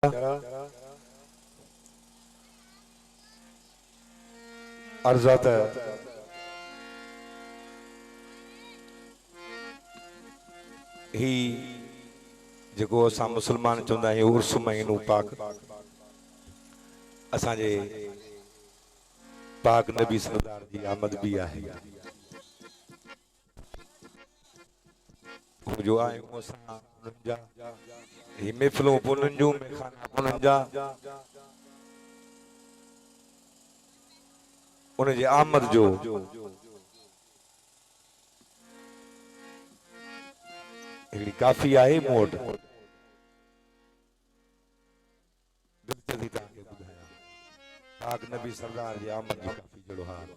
अर्जात है ही जो असा मुसलमान चवंदा आहियूं उर्स महीनो पाक असांजे पाक नबी सरदार जी आमद भी है जो आहियूं असां उन्हनि जा ही महफ़िलूं उन्हनि जूं मेखाना उन्हनि जा उन जी आमद जो हिकिड़ी काफ़ी आहे मूं वटि दिलचस्पी तव्हांखे ॿुधायां पाक नबी सरदार जी आमद जी काफ़ी जहिड़ो हाल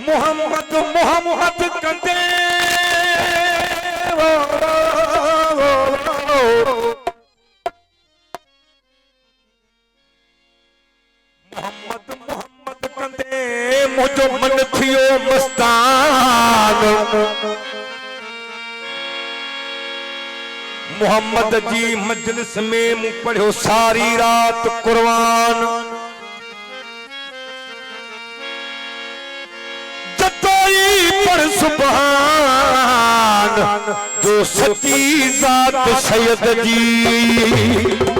मोहम्मद मोहम्मद कंदे मोहम्मद मोहम्मद कंदे मुझो मन थियो मस्तान मोहम्मद जी मजलिस में मूं पढ़ियो सारी रात कुरान सुभान जो सच्ची जात सैयद जी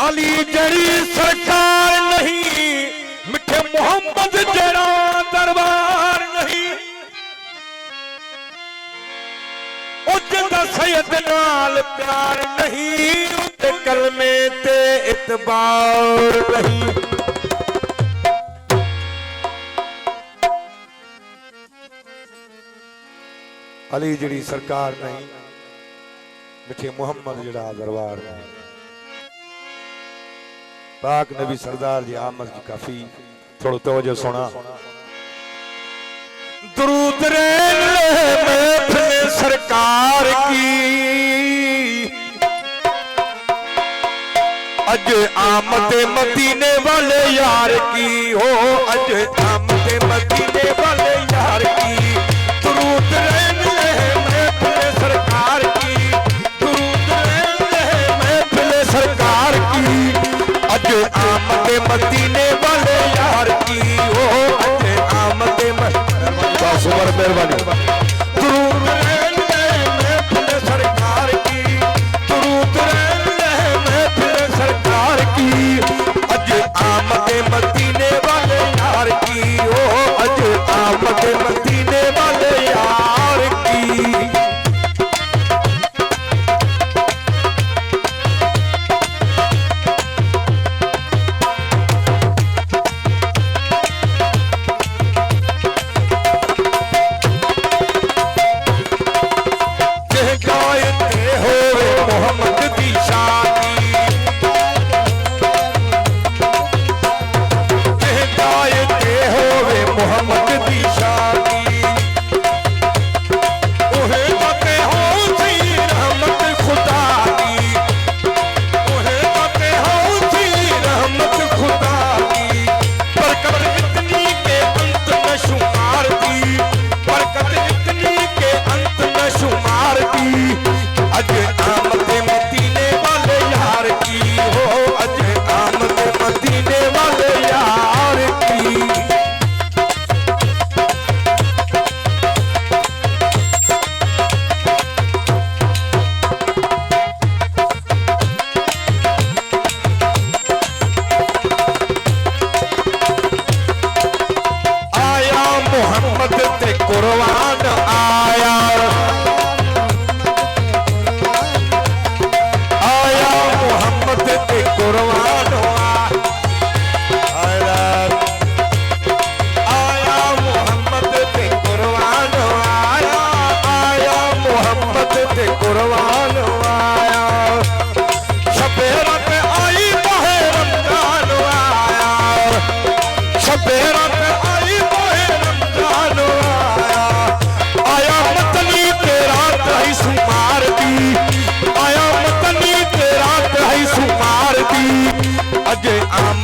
अली जड़ी सरकार नहीं मिठे मोहम्मद जड़ा दरबार नहीं उजदा सैयद नाल प्यार नहीं उते कलमे ते इतबार नहीं अली जड़ी सरकार नहीं मिठे मोहम्मद जड़ा दरबार नहीं पाक नबी सरदार जी आमद की काफी थोड़ा तवज्जो सुना दुरूद महफिल सरकार की अज आमद मदीने वाले यार की हो अज आमद मदीने वाले यार की दुरूद महफिल सरकार की दुरूद महफिल सरकार की अज आमद मदीने वाले यार की हो अज आमद मेहरबानी दुरूद महफिल सरकार की दुरूद महफिल सरकार की अज आमद मदीने वाले यार की हो अज आमद मदीने वाले यार की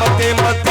मते मते